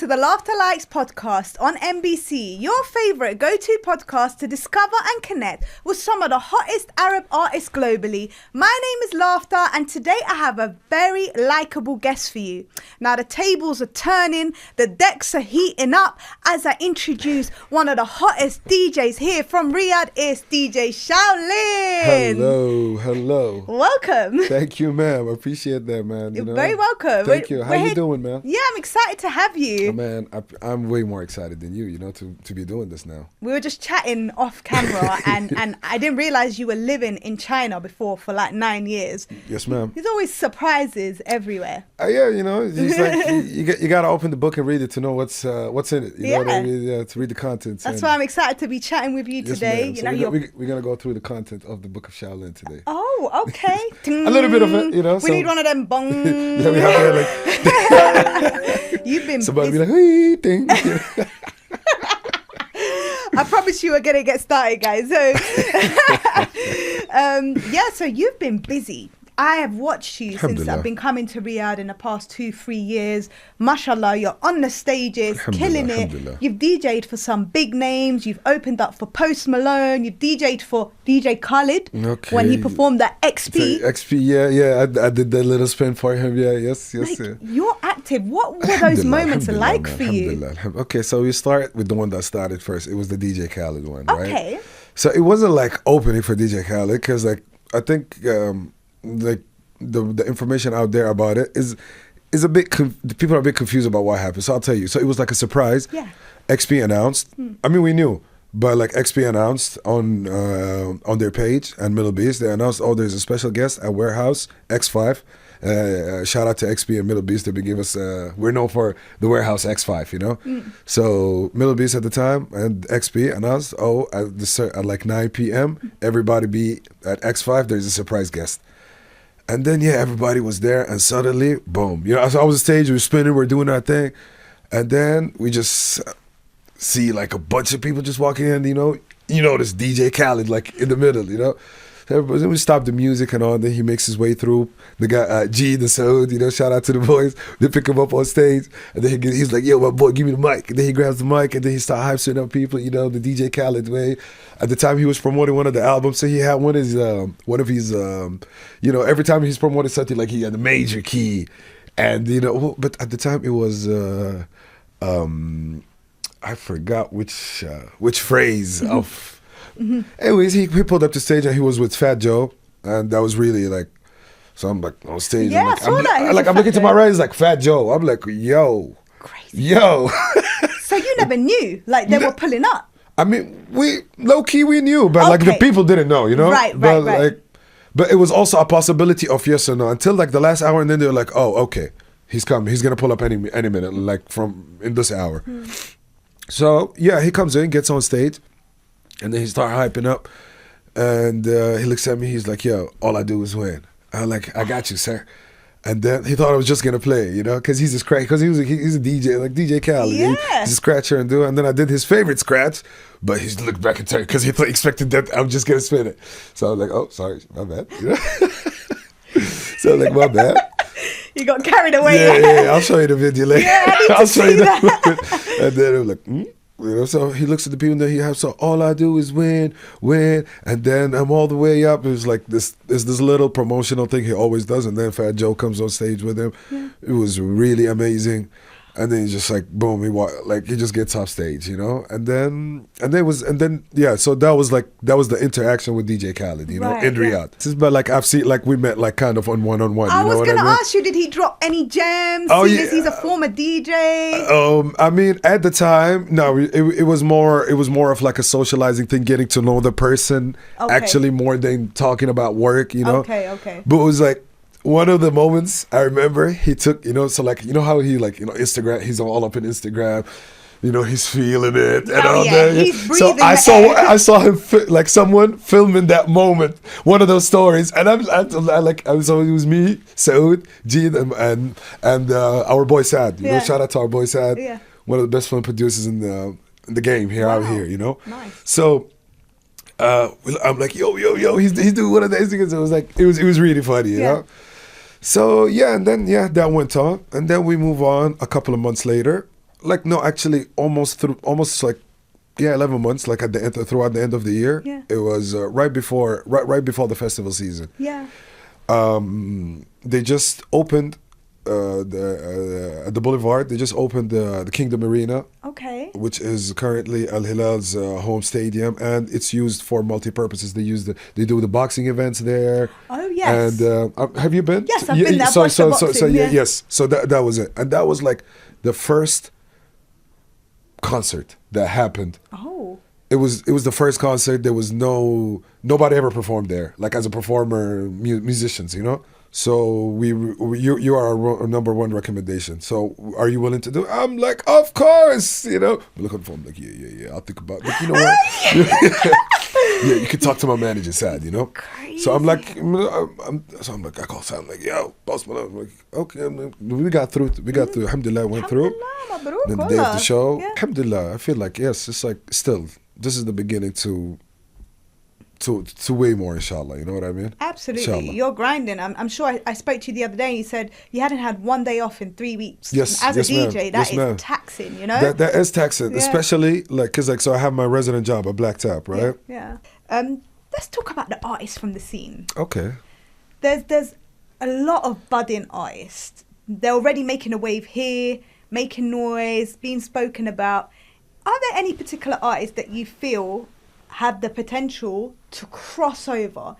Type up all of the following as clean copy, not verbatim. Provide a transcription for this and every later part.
the Laughta Likes podcast on NBC, your favourite go-to podcast to discover and connect with some of the hottest Arab artists globally. My name is Laughta, and today I have a very likeable guest for you. Now, the tables are turning, the decks are heating up as I introduce one of the hottest DJs here from Riyadh. It's DJ Shaolin. Hello. Welcome. Thank you, ma'am. I appreciate that, man. You're very welcome. Thank you. How you doing, man? Yeah, I'm excited to have you. Oh, man, I'm way more excited than you, to be doing this now. We were just chatting off camera and I didn't realize you were living in China before for like 9 years. Yes, ma'am. There's always surprises everywhere. Yeah, it's like you got to open the book and read it to know what's in it. You know what I mean? Yeah, to read the content. That's why I'm excited to be chatting with you today. Yes, ma'am. We're going to go through the content of the Book of Shaolin today. Oh, okay. A little bit of it, We need one of them bong. Yeah, we have to like... You've been Somebody be like, hey, ding. I promise you we're going to get started, guys. So, so you've been busy. I have watched you since I've been coming to Riyadh in the past 2-3 years. Mashallah, you're on the stages, killing it. You've DJ'd for some big names. You've opened up for Post Malone. You've DJ'd for DJ Khaled when he performed at XP. XP, yeah. I did that little spin for him. Yeah, yes. You're active. What were those moments like for you? Okay, so we start with the one that started first. It was the DJ Khaled one, right? Okay. So it wasn't like opening for DJ Khaled because I think... like the information out there about it is a bit people are a bit confused about what happened. So I'll tell you. So it was like a surprise. Yeah. XP announced. I mean, we knew, but like XP announced on their page and Middle Beast, they announced, there's a special guest at Warehouse X5. Shout out to XP and Middle Beast. They've been giving us. We're known for the Warehouse X5, So Middle Beast at the time and XP announced, at like 9 p.m. everybody be at X5. There's a surprise guest. And then, everybody was there, and suddenly, boom. So I was on stage, we were spinning, we were doing our thing. And then we just see like a bunch of people just walking in, this DJ Khaled, like in the middle, So then we stopped the music and all, and then he makes his way through. The guy, G, the Saud, shout out to the boys. They pick him up on stage, and then he's like, yo, my boy, give me the mic. And then he grabs the mic, and then he starts hyping up people, the DJ Khaled way. At the time, he was promoting one of the albums, so he had one of his, every time he's promoting something, like he had a major key. And, but at the time, it was, I forgot which phrase of... Anyways, he pulled up the stage and he was with Fat Joe, and that was really like, so I'm like on stage. Yeah, I'm looking to my right, it's like Fat Joe. I'm like, yo, crazy. Yo. So you never knew, like they were pulling up. I mean, we low key we knew, but like the people didn't know, Right. But it was also a possibility of yes or no until like the last hour, and then they were like, oh, okay, he's coming, he's gonna pull up any minute, like from in this hour. So he comes in, gets on stage. And then he started hyping up, and he looks at me. He's like, "Yo, all I do is win." I'm like, "I got you, sir." And then he thought I was just gonna play, because he's a DJ, like DJ Khaled. Yeah. He's a scratcher and do. And then I did his favorite scratch, but he looked back and turned because he expected that I'm just gonna spin it. So I was like, "Oh, sorry, my bad." So like, my bad. You got carried away. Yeah. I'll show you the video later. Yeah, I'll show you that. And then I'm like, So he looks at the people that he has. So all I do is win, and then I'm all the way up. It was like this little promotional thing he always does, and then Fat Joe comes on stage with him. Yeah. It was really amazing, and then he's just like boom, he just gets off stage, and then so that was the interaction with DJ Khaled, in Riyadh. But like I've seen, like we met like kind of on one-on-one. I was gonna ask you, did he drop any gems? Oh yeah, he's a former DJ. I mean, at the time, no, it was more of like a socializing thing, getting to know the person actually more than talking about work, Okay. But it was like one of the moments I remember he took, so like, how he like, Instagram, he's all up in Instagram, he's feeling it and all that. He's breathing. So I saw him like someone filming that moment, one of those stories, and so it was me, Saud, Jeed, and our boy Sad. Shout out to our boy Sad, one of the best film producers in the game out here. Nice. So. I'm like, yo, he's doing one of those things. It was like, it was really funny, you know? So, and then, that went on. And then we move on a couple of months later. like no, actually, almost like 11 months. Like at the end, throughout the end of the year, Yeah. it was right before the festival season. Yeah. They just opened at the Boulevard. They just opened the Kingdom Arena, Okay. which is currently Al Hilal's home stadium, and it's used for multi-purposes. They do the boxing events there. Oh, yes. And have you been? Yes, I've been there. I've watched the boxing, yeah. Yes. So that was it, and that was like the first concert that happened. Oh. It was the first concert. There was nobody ever performed there, like as a performer, musicians, you know. So you are our number one recommendation. So are you willing to do it? I'm like, of course, you know. I look on the phone, like, yeah. I'll think about it. Like, you know what? Yeah, you could talk to my manager, sad, you know. Crazy. So I'm like, I call Sam, like, yo, boss man. I'm like, okay, we got through. Alhamdulillah, went through. Alhamdulillah, Then the mabruk, day of the wallah. show, Yeah. alhamdulillah, I feel like, yes, it's like still, this is the beginning to way more, inshallah. You know what I mean? Absolutely. Inshallah. You're grinding. I'm sure I spoke to you the other day and you said you hadn't had one day off in 3 weeks. Yes, And as yes, a ma'am. DJ, that Yes, is ma'am. taxing, you know? That is taxing, Yeah. especially like, cause like, so I have my resident job at Black Tap, right? Yeah. Let's talk about the artists from the scene. Okay. There's a lot of budding artists. They're already making a wave here, making noise, being spoken about. Are there any particular artists that you feel have the potential to cross over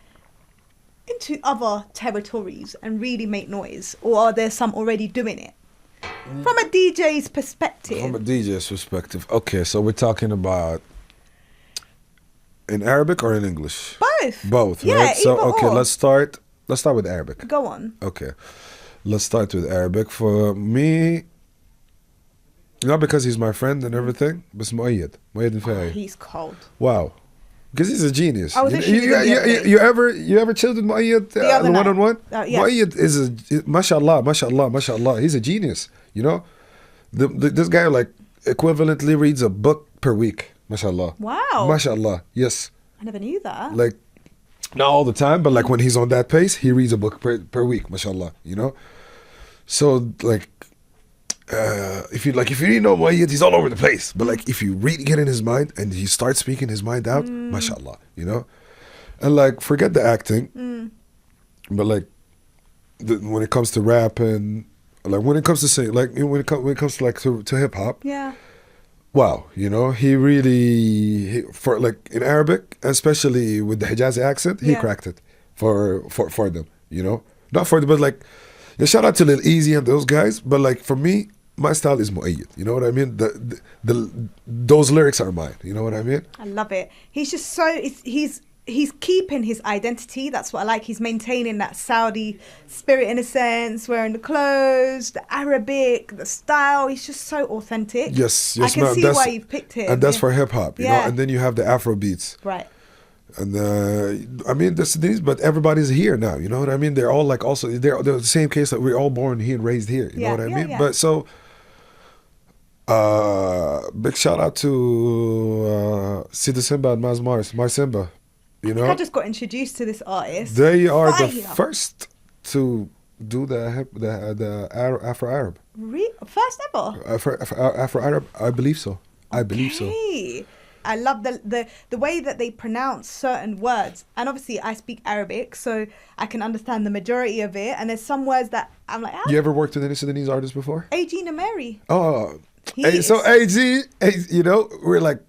into other territories and really make noise? Or are there some already doing it? From a DJ's perspective. From a DJ's perspective, okay, so we're talking about in Arabic or in English? Both. Both, Yeah, right? So either okay, or. let's start with Arabic. Go on. Okay, let's start with Arabic. For me, not because he's my friend and everything, but Muayyad Al-Fahey. He's cold. Wow, because he's a genius. I was literally gonna get You ever chilled with Muayyad The other night. one-on-one? Yeah. Muayyad is mashallah. He's a genius. You know, this guy like equivalently reads a book per week. Mashallah. Wow. Mashallah. Yes. I never knew that. Like, not all the time, but like when he's on that pace, he reads a book per week. Mashallah. You know. So like, if you really know Muayyad, he's all over the place. But like, if you really get in his mind and he starts speaking his mind out, mashallah, you know, and like, forget the acting, but like, when it comes to rap and like when it comes to sing, like when it comes to like to hip hop, Yeah. wow, you know, he really for like in Arabic, especially with the Hijazi accent, he Yeah. cracked it for them, you know, not for them, but like, yeah, shout out to Lil Easy and those guys, but like for me, my style is Muayyad. You know what I mean? Those lyrics are mine. You know what I mean? I love it. He's just so he's keeping his identity. That's what I like. He's maintaining that Saudi spirit in a sense, wearing the clothes, the Arabic, the style. He's just so authentic. Yes, I can ma'am. see why you've picked him. And that's Yeah. for hip hop, you know. And then you have the Afro beats. Right. And I mean, these, but everybody's here now. You know what I mean? They're all like also they're the same case that we're all born here and raised here. You know what I mean? Yeah. But so. Big shout out to Sida Simba and Mar Simba. You know, I just got introduced to this artist. they are the Fire. first to do the Afro Arab. First ever. Afro Arab, I believe so. I believe so. Okay. I love the way that they pronounce certain words. And obviously I speak Arabic, so I can understand the majority of it. And there's some words that I'm like, You ever worked with any Sudanese artists before? AG Nameri. Oh, He so is- AG, you know, we're like,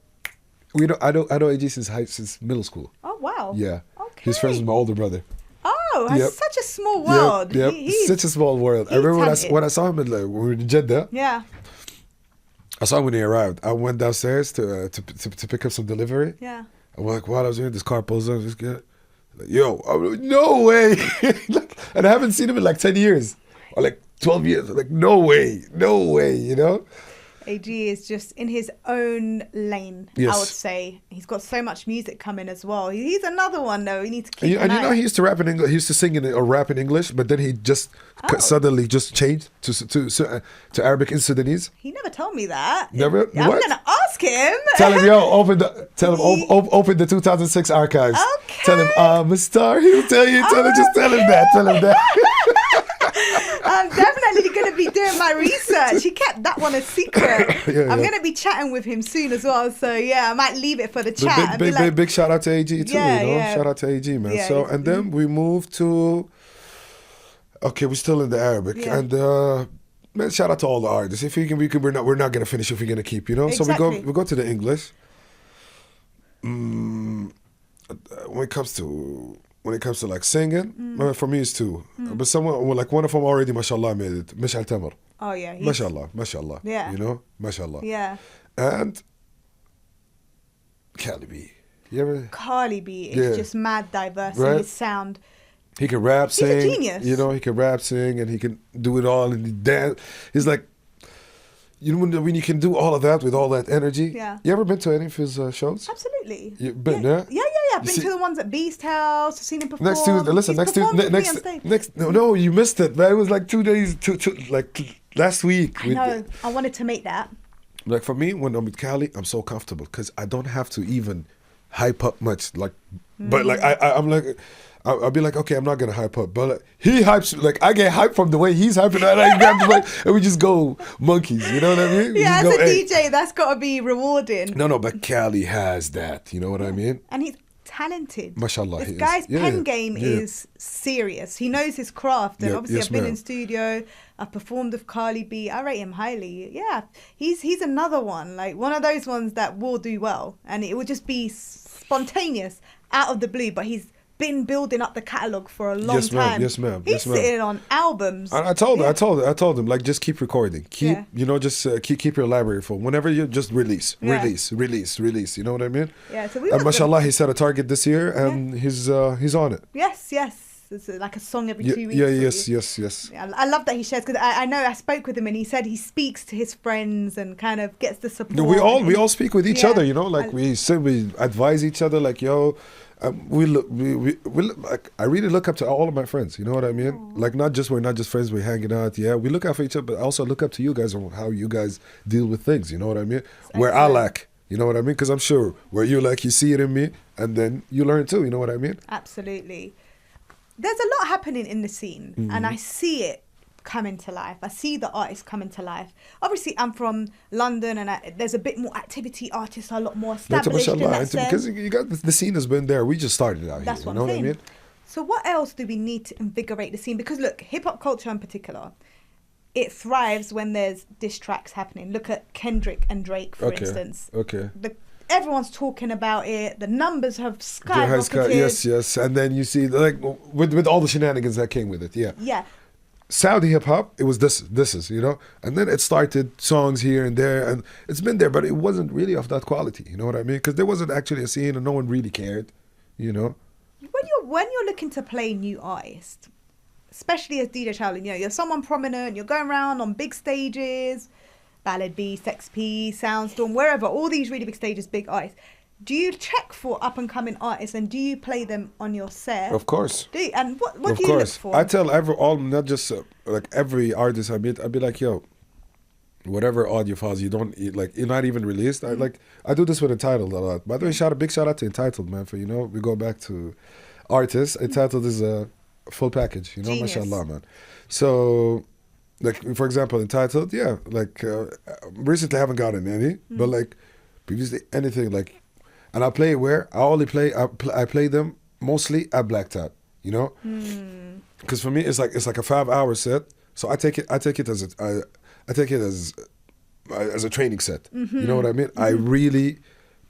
I know AG since middle school. Oh, wow. Yeah. Okay. He's friends with my older brother. Oh, it's Yep. such a small world. Yep. He's Such a small world. I he's remember talented. when I saw him in like, when we were in Jeddah. Yeah. I saw him when he arrived. I went downstairs to pick up some delivery. Yeah. I'm like, while I was here, this car pulls up. This guy, like, yo, I'm like, no way. Like, and I haven't seen him in like 10 years or like 12 years. I'm like, no way, you know? AG is just in his own lane, Yes. I would say. He's got so much music coming as well. He's another one, though. We need to keep And an you eye know, on. he used to rap in English. He used to sing or rap in English, but then he just Oh. suddenly just changed to Arabic and Sudanese. He never told me that. Never? I'm What? going to ask him. Tell him, yo, open the 2006 archives. Okay. Tell him, I'm a star. He'll tell you. Just tell him that. I'm definitely going to to be doing my research. He kept that one a secret. Yeah, I'm going to be chatting with him soon as well. So, yeah, I might leave it for the chat. Big shout out to AG too, Yeah, you know? yeah. Shout out to AG, man. Yeah, So, and then we moved to... Okay, we're still in the Arabic. Yeah. And, man, shout out to all the artists. If we can, we're not going to finish if we're going to keep, you know? Exactly. So we go to the English. When it comes to like singing, for me it's two. But one of them already, mashallah, made it. Mishal Tamar. Oh, yeah. Mashallah. Yeah. You know? Mashallah. Yeah. And Carly B. You ever? Carly B is just mad diverse in his sound. He can rap, sing. He's a genius. You know, he can rap, sing, and he can do it all and he dance. He's like, you know, when you can do all of that with all that energy. Yeah. You ever been to any of his shows? Absolutely. You've been, yeah? yeah? Yeah. I've been to the ones at Beast House. I've seen him perform. No, you missed it, man. It was like 2 days, like last week. I know. I wanted to make that. Like for me, when I'm with Cali, I'm so comfortable because I don't have to even hype up much. Like, but like I'm like, I'll be like, okay, I'm not gonna hype up, but like, he hypes. Like I get hyped from the way he's hyping, and I grab the mic, and we just go monkeys. You know what I mean? Yeah, as a DJ, that's got to be rewarding. No, but Cali has that. You know what I mean? And he's talented. Mashallah, this guy's pen game is serious. He knows his craft, and obviously I've been in studio. I've performed with Carly B. I rate him highly. Yeah, he's another one, like one of those ones that will do well, and it will just be spontaneous out of the blue. But he's been building up the catalogue for a long time. Yes, ma'am. He's sitting on albums. I told him, like, just keep recording. Keep your library full. Whenever you just release. You know what I mean? Yeah. So we. And mashallah, he set a target this year, and he's on it. Yes. It's like a song every 2 weeks. Yes. Yeah, I love that he shares, because I know I spoke with him and he said he speaks to his friends and kind of gets the support. No, we all speak with each other, you know, like we advise each other, like, yo, we look like, I really look up to all of my friends, you know what I mean? Aww. Like we're not just friends, we're hanging out, we look out for each other, but I also look up to you guys on how you guys deal with things, you know what I mean? Where I lack, you know what I mean? Because I'm sure where you lack, you see it in me, and then you learn too, you know what I mean? Absolutely. There's a lot happening in the scene, and I see it coming to life. I see the artists coming to life. Obviously, I'm from London, and there's a bit more activity. Artists are a lot more established in that sense. Because you got the scene has been there. We just started out here. You know what I mean? So what else do we need to invigorate the scene? Because look, hip hop culture in particular, it thrives when there's diss tracks happening. Look at Kendrick and Drake, for instance. Okay. Everyone's talking about it. The numbers have skyrocketed. Yes. And then you see, like, with all the shenanigans that came with it. Yeah. Saudi hip hop, it was this is, you know, and then it started songs here and there, and it's been there, but it wasn't really of that quality. You know what I mean? Because there wasn't actually a scene, and no one really cared. You know. When you're looking to play new artists, especially as DJ Shaolin, you know, you're someone prominent. You're going around on big stages. Ballad Beast, XP, Soundstorm, wherever, all these really big stages, big artists. Do you check for up-and-coming artists, and do you play them on your set? Of course. Do you? And what do you look for? I tell not just like every artist I meet, I'd be like, yo, whatever audio files you're not even released. I do this with Entitled a lot. By the way, big shout out to Entitled, man, for, you know, we go back to artists. Entitled is a full package, you know, Genius. mashallah, man. So, like, for example, Entitled, recently I haven't gotten any, but like previously anything, like, and I play I play them mostly at Black Tap, you know, because for me it's like a 5-hour set, so I take it as a training set, you know what I mean? I really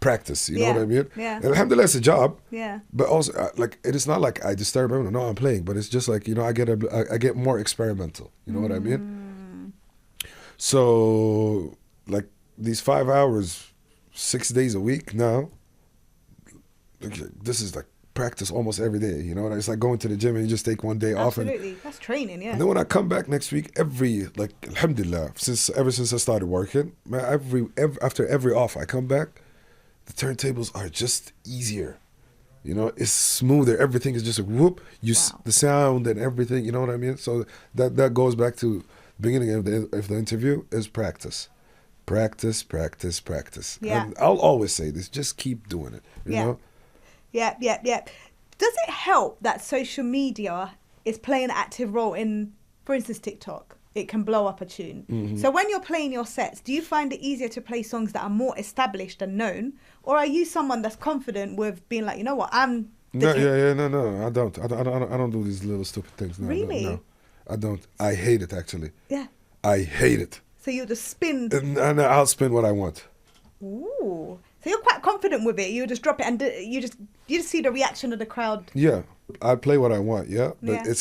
practice, you know what I mean? Yeah. And alhamdulillah, it's a job. Yeah. But also, like, it is not like I disturb everyone. No, I'm playing, but it's just like, you know, I get more experimental. You know what I mean? So, like, these 5 hours, 6 days a week now, this is like practice almost every day. You know, it's like going to the gym and you just take one day off. Absolutely, that's training. Yeah. And then when I come back next week, alhamdulillah, ever since I started working, man, after every off I come back, the turntables are just easier. You know, it's smoother. Everything is just a whoop. The sound and everything. You know what I mean? So that goes back to the beginning of the interview is practice. Practice. Yeah. And I'll always say this: just keep doing it. You know? Yeah. Does it help that social media is playing an active role in, for instance, TikTok? it can blow up a tune. Mm-hmm. So when you're playing your sets, do you find it easier to play songs that are more established and known, or are you someone that's confident with being like, you know what, I'm the No, I don't. I don't do these little stupid things. No, Really? No, I don't. I hate it, actually. Yeah. I hate it. So you'll just spin. And I'll spin what I want. Ooh. So you're quite confident with it. You just drop it and you just see the reaction of the crowd. Yeah, I play what I want. Yeah, but Yeah.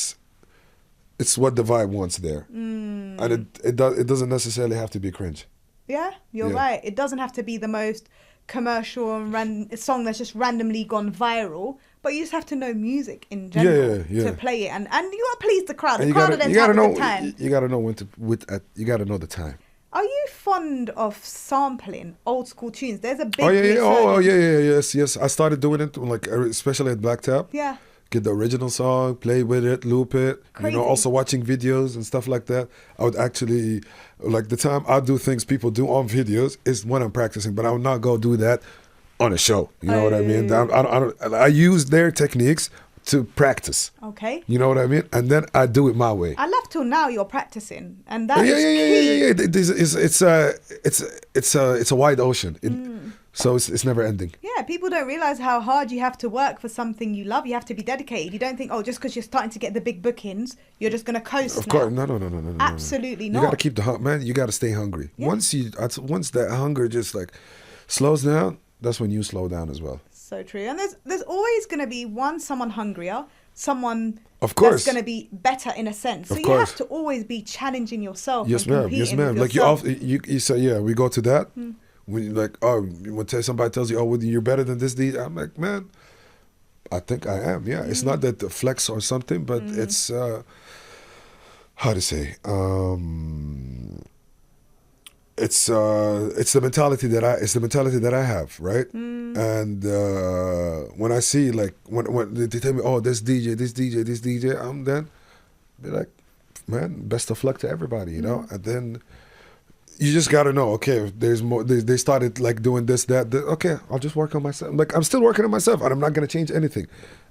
it's what the vibe wants there, and it doesn't necessarily have to be cringe. Yeah, you're Yeah. right. It doesn't have to be the most commercial and song that's just randomly gone viral, but you just have to know music in general to play it, and you gotta please the crowd. And The crowd are then having a good time. You gotta know you gotta know the time. Are you fond of sampling old school tunes? There's a big Yes. I started doing it like especially at Black Tap. Yeah. Get the original song, play with it, loop it. Crazy. You know, also watching videos and stuff like that. I would actually, like the time I do things people do on videos is when I'm practicing, but I would not go do that on a show. You know what I mean? I use their techniques to practice. Okay. You know what I mean? And then I do it my way. I love till now you're practicing, and that is key. It's a wide ocean. So it's never ending. Yeah, people don't realize how hard you have to work for something you love. You have to be dedicated. You don't think, oh, just because you're starting to get the big bookings, you're just going to coast Of now. course, no. Absolutely not. You got to keep the hunger, man. You got to stay hungry. Yeah. Once that hunger just like slows down, that's when you slow down as well. So true. And there's always going to be someone hungrier, someone Of course. that's going to be better in a sense. So Of you course. have to always be challenging yourself. Yes, and ma'am. competing Yes, ma'am. with Like yourself. you say, yeah, we go to that. When you like, when somebody tells you, oh, well, you're better than this, I'm like, man, I think I am. Yeah, it's not that the flex or something, but it's how to say, it's the mentality that I have, right? And when I see like when they tell me, oh, this DJ, I'm then be like, man, best of luck to everybody, you know, and then. You just gotta know, okay, if there's more. They started like doing this, that. Okay, I'll just work on myself. Like I'm still working on myself, and I'm not gonna change anything.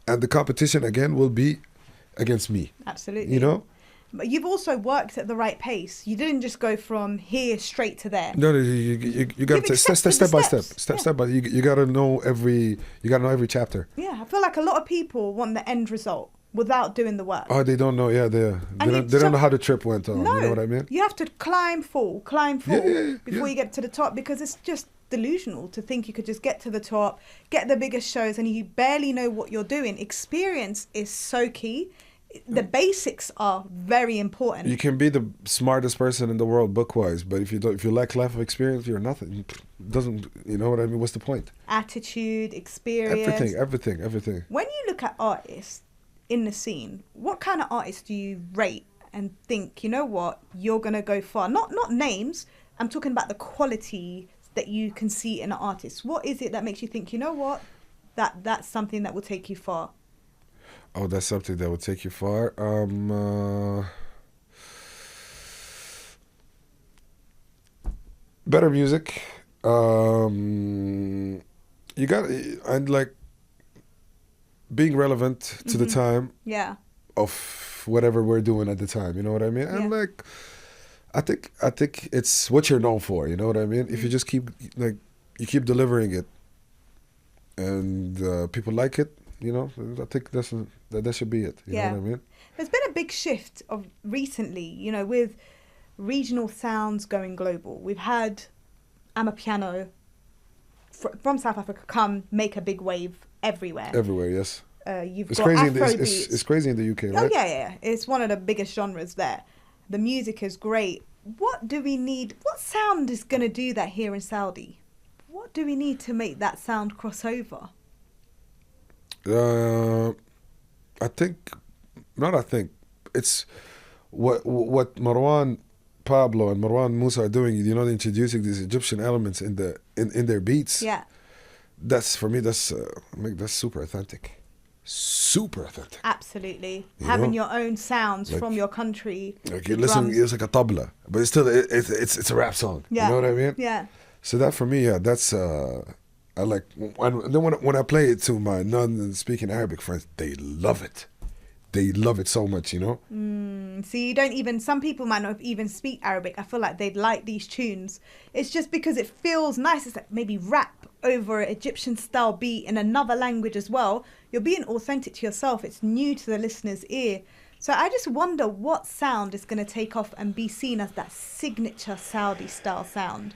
And the competition again will be against me. Absolutely. You know. But you've also worked at the right pace. You didn't just go from here straight to there. No, you gotta take step by step by. You gotta know every chapter. Yeah, I feel like a lot of people want the end result without doing the work. Oh, they don't know. Yeah, they don't know how the trip went on. No, You know what I mean? you have to climb full Yeah. before you get to the top, because it's just delusional to think you could just get to the top, get the biggest shows, and you barely know what you're doing. Experience is so key. The basics are very important. You can be the smartest person in the world book-wise, but if you lack life of experience, you're nothing. It doesn't, you know what I mean? What's the point? Attitude, experience. Everything. When you look at artists in the scene, what kind of artists do you rate and think, you know what, you're going to go far? Not names, I'm talking about the quality that you can see in an artist. What is it that makes you think, you know what, that's something that will take you far? Oh, that's something that would take you far. Better music. You got, and like being relevant to the time. Yeah. Of whatever we're doing at the time. You know what I mean? And like, I think it's what you're known for. You know what I mean? If you just keep keep delivering it, and people like it. You know, I think that should be it. You know what I mean? There's been a big shift of recently, you know, with regional sounds going global. We've had Amapiano from South Africa come make a big wave everywhere. Everywhere, yes. It's crazy. It's crazy in the UK, right? Oh yeah. It's one of the biggest genres there. The music is great. What do we need? What sound is going to do that here in Saudi? What do we need to make that sound cross over? It's what Marwan Pablo and Marwan Musa are doing. You know, they're introducing these Egyptian elements in their beats. Yeah. That's for me. That's super authentic. Super authentic. Absolutely. Having your own sounds from your country. Like you're listening, it's like a tabla, but it's still it's a rap song. Yeah. You know what I mean? Yeah. So that for me, that's. I like, and then when I play it to my non-speaking Arabic friends, they love it. they love it so much, you know. So you don't even, some people might not even speak Arabic. I feel like they'd like these tunes. It's just because it feels nice. It's like maybe rap over an Egyptian style beat in another language as well. You're being authentic to yourself. It's new to the listener's ear. So I just wonder what sound is going to take off and be seen as that signature Saudi style sound.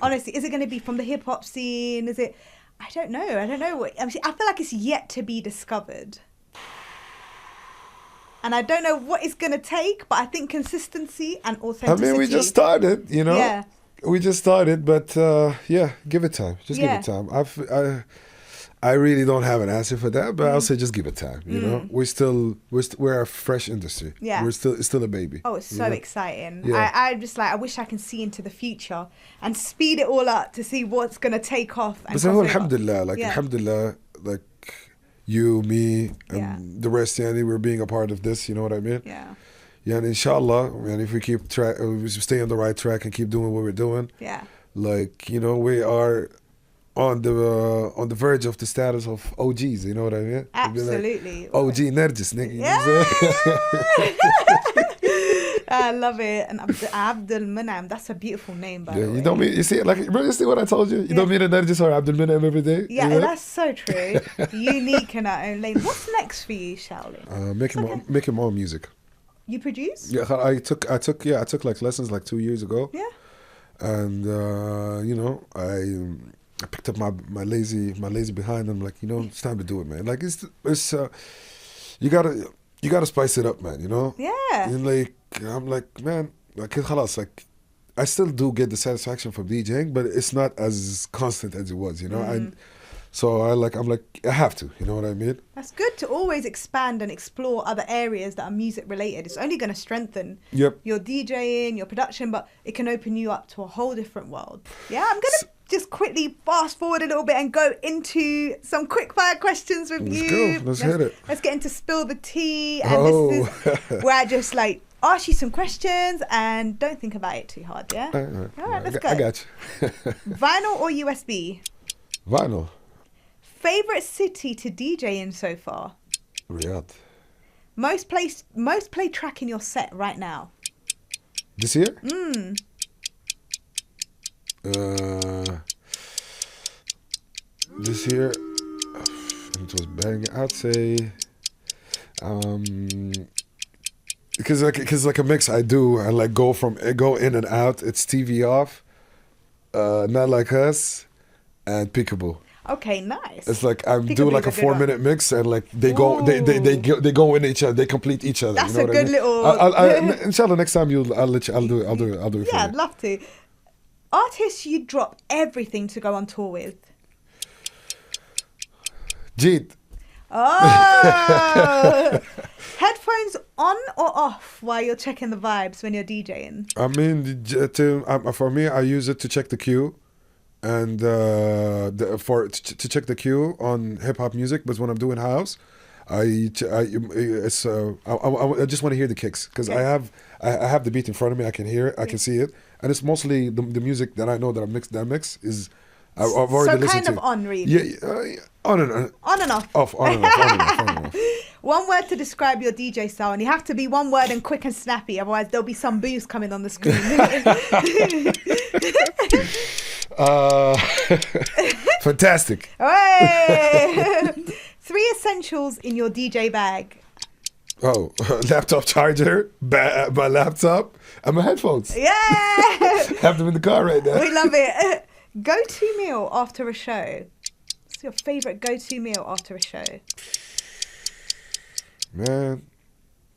Honestly, is it going to be from the hip hop scene? Is it? I don't know. I feel like it's yet to be discovered. And I don't know what it's going to take, but I think consistency and authenticity. I mean, we just started, you know. Yeah. We just started, but yeah, give it time. Just give it time. I really don't have an answer for that, but I'll say just give it time. You know, we're a fresh industry. Yeah, it's still a baby. Oh, it's so exciting. Yeah. I just like, I wish I can see into the future and speed it all up to see what's gonna take off. And but alhamdulillah, alhamdulillah, like you, me, and the rest, we're being a part of this. You know what I mean? Yeah. Yeah, and inshallah, and if we we stay on the right track and keep doing what we're doing. Yeah. Like, you know, we are on the verge of the status of OGs, you know what I mean? Absolutely. Like, OG Nergis, nigga. I love it. And Abdul Minam, that's a beautiful name, by the way. You don't mean, you see, like, bro, you see what I told you? You don't mean a Nergis or Abdul Minam every day? Yeah, you know? that's so true. Unique in our own lane. What's next for you, Shaolin? Making more music. You produce? Yeah, I took like lessons like 2 years ago. Yeah. And you know, I picked up my lazy behind. I'm like, you know, it's time to do it, man. Like it's you gotta spice it up, man. You know. Yeah. And like I'm like, man, like khalas, like I still do get the satisfaction from DJing, but it's not as constant as it was. You know. So I'm like, I have to, you know what I mean? That's good to always expand and explore other areas that are music related. It's only going to strengthen your DJing, your production, but it can open you up to a whole different world. Yeah, I'm going to just quickly fast forward a little bit and go into some quick fire questions with you. Let's hit it. Let's get into Spill the Tea. And this is where I just like ask you some questions and don't think about it too hard, yeah? All right, let's go. I got you. Vinyl or USB? Vinyl. Favorite city to DJ in so far? Riyadh. Most played track in your set right now? This year? This year, it was banging. I'd say, because like a mix I do, and like go in and out. It's TV off, Not Like Us, and Peekaboo. Okay, nice. It's like I'm doing like a 4-minute mix, and like they go in each other. They complete each other. That's you know a good little. Inshallah, next time I'll do it. Yeah, I'd love to. Artists you drop everything to go on tour with? Jeet. Oh. Headphones on or off while you're checking the vibes when you're DJing? I mean, for me, I use it to check the queue. And to check the queue on hip hop music, but when I'm doing house, I just want to hear the kicks because I have the beat in front of me. I can hear it, I can see it, and it's mostly the music that I know that I mix is I've already listened to. So kind of on, really. Yeah, on and off. On and off. On and off. One word to describe your DJ style, and you have to be one word and quick and snappy, otherwise there'll be some booze coming on the screen. Fantastic. Hey! 3 essentials in your DJ bag. Oh, laptop charger, my laptop, and my headphones. Yeah! Have them in the car right now. We love it. Go-to meal after a show. What's your favourite go-to meal after a show? Man,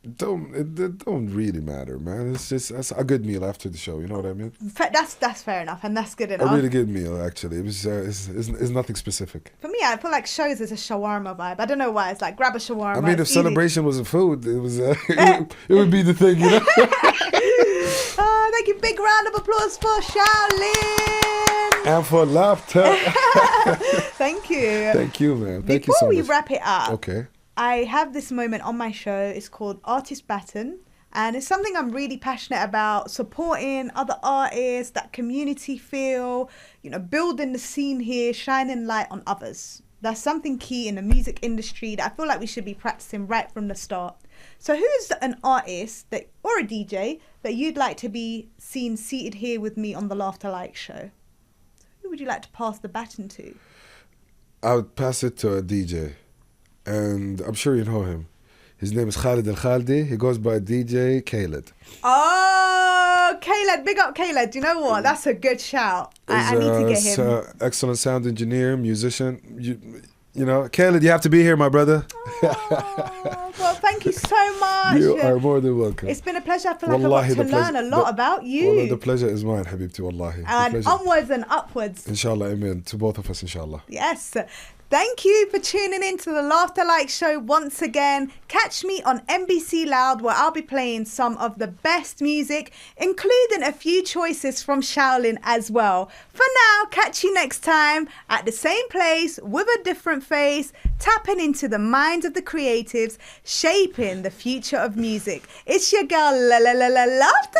it don't really matter, man. That's a good meal after the show. You know what I mean? That's fair enough, and that's good enough. A really good meal, actually. It was it's nothing specific. For me, I feel like shows is a shawarma vibe. I don't know why. It's like grab a shawarma. I mean, if celebration was a food, it was it would be the thing, you know. Thank you. Big round of applause for Shaolin. And for laughter. Thank you. Thank you, man. Thank you so Before much. we wrap it up, okay. I have this moment on my show. It's called Artist Baton. And it's something I'm really passionate about, supporting other artists, that community feel, building the scene here, shining light on others. That's something key in the music industry that I feel like we should be practicing right from the start. So who's an artist that or a DJ that you'd like to be seen seated here with me on the Laughta Likes Show? Who would you like to pass the baton to? I would pass it to a DJ, and I'm sure you know him. His name is Khalid Al-Khaldi. He goes by DJ Khaled. Oh, Khaled, big up Khaled. Do you know what? That's a good shout. I need to get him. Excellent sound engineer, musician. You know, Khaled, you have to be here, my brother. Oh, well, thank you so much. You are more than welcome. It's been a pleasure. I feel like I got to learn a lot about you. Wallah, the pleasure is mine, Habibti, wallahi. And onwards and upwards. Inshallah, amen. To both of us, inshallah. Yes. Thank you for tuning in to the Laughta Likes Show once again. Catch me on NBC Loud, where I'll be playing some of the best music, including a few choices from Shaolin as well. For now, catch you next time at the same place with a different face, tapping into the minds of the creatives, shaping the future of music. It's your girl, Laughta.